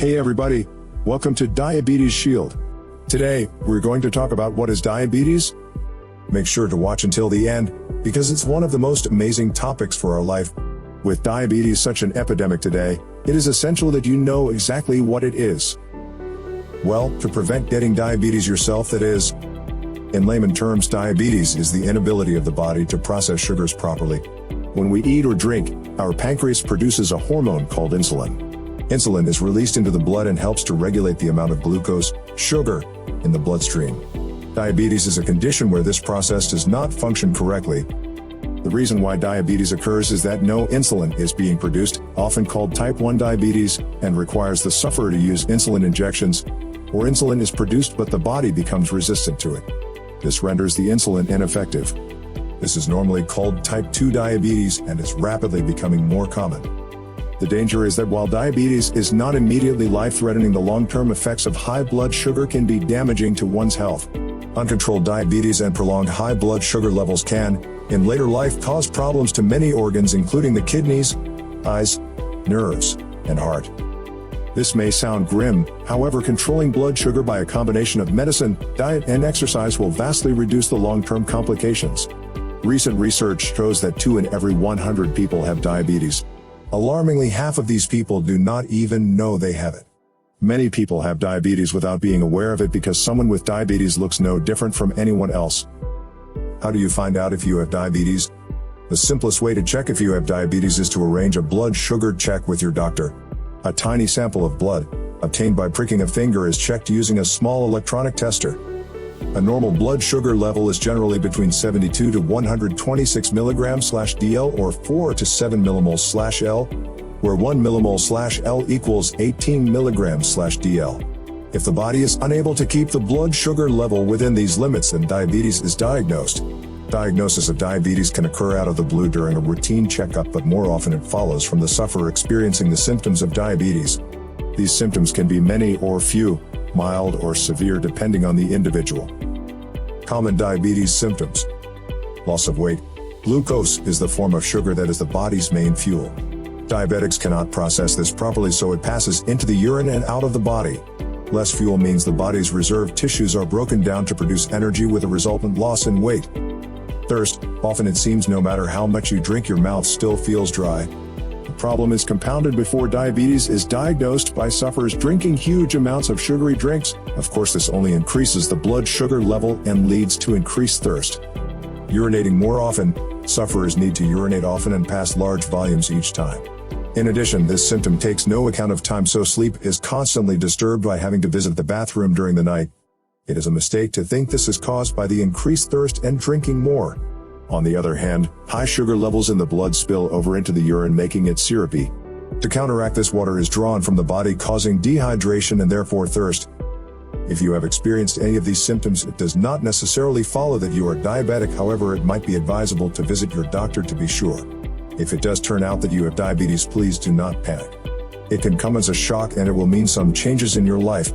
Hey everybody, welcome to Diabetesshield. Today, we're going to talk about what is diabetes. Make sure to watch until the end, because it's one of the most amazing topics for our life. With diabetes such an epidemic today, it is essential that you know exactly what it is. Well, to prevent getting diabetes yourself, that is, in layman terms, diabetes is the inability of the body to process sugars properly. When we eat or drink, our pancreas produces a hormone called insulin. Insulin is released into the blood and helps to regulate the amount of glucose, sugar, in the bloodstream. Diabetes is a condition where this process does not function correctly. The reason why diabetes occurs is that no insulin is being produced, often called type 1 diabetes, and requires the sufferer to use insulin injections, or insulin is produced but the body becomes resistant to it. This renders the insulin ineffective. This is normally called type 2 diabetes and is rapidly becoming more common. The danger is that while diabetes is not immediately life-threatening, the long-term effects of high blood sugar can be damaging to one's health. Uncontrolled diabetes and prolonged high blood sugar levels can, in later life, cause problems to many organs including the kidneys, eyes, nerves, and heart. This may sound grim, however, controlling blood sugar by a combination of medicine, diet, and exercise will vastly reduce the long-term complications. Recent research shows that 2 in every 100 people have diabetes. Alarmingly, half of these people do not even know they have it. Many people have diabetes without being aware of it because someone with diabetes looks no different from anyone else. How do you find out if you have diabetes? The simplest way to check if you have diabetes is to arrange a blood sugar check with your doctor. A tiny sample of blood, obtained by pricking a finger, is checked using a small electronic tester. A normal blood sugar level is generally between 72 to 126 mg/dl or 4 to 7 mmol/L, where 1 mmol/L equals 18 mg/dl. If the body is unable to keep the blood sugar level within these limits, then diabetes is diagnosed. Diagnosis of diabetes can occur out of the blue during a routine checkup, but more often it follows from the sufferer experiencing the symptoms of diabetes. These symptoms can be many or few, mild or severe depending on the individual. Common diabetes symptoms. Loss of weight. Glucose is the form of sugar that is the body's main fuel. Diabetics cannot process this properly, so it passes into the urine and out of the body. Less fuel means the body's reserve tissues are broken down to produce energy, with a resultant loss in weight. Thirst. Often it seems no matter how much you drink, your mouth still feels dry. The problem is compounded before diabetes is diagnosed by sufferers drinking huge amounts of sugary drinks. Of course, this only increases the blood sugar level and leads to increased thirst. Urinating more often. Sufferers need to urinate often and pass large volumes each time. In addition, this symptom takes no account of time, so sleep is constantly disturbed by having to visit the bathroom during the night. It is a mistake to think this is caused by the increased thirst and drinking more. On the other hand, high sugar levels in the blood spill over into the urine, making it syrupy. To counteract this, water is drawn from the body, causing dehydration and therefore thirst. If you have experienced any of these symptoms, it does not necessarily follow that you are diabetic. However, it might be advisable to visit your doctor to be sure. If it does turn out that you have diabetes, please do not panic. It can come as a shock and it will mean some changes in your life.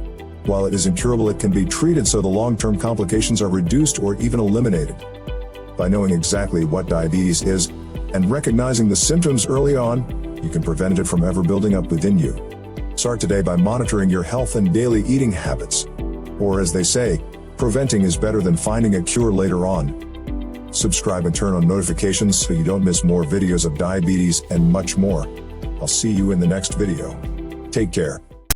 While it is incurable, it can be treated so the long-term complications are reduced or even eliminated. By knowing exactly what diabetes is and recognizing the symptoms early on, you can prevent it from ever building up within you. Start today by monitoring your health and daily eating habits. Or as they say, preventing is better than finding a cure later on. Subscribe and turn on notifications so you don't miss more videos of diabetes and much more. I'll see you in the next video. Take care.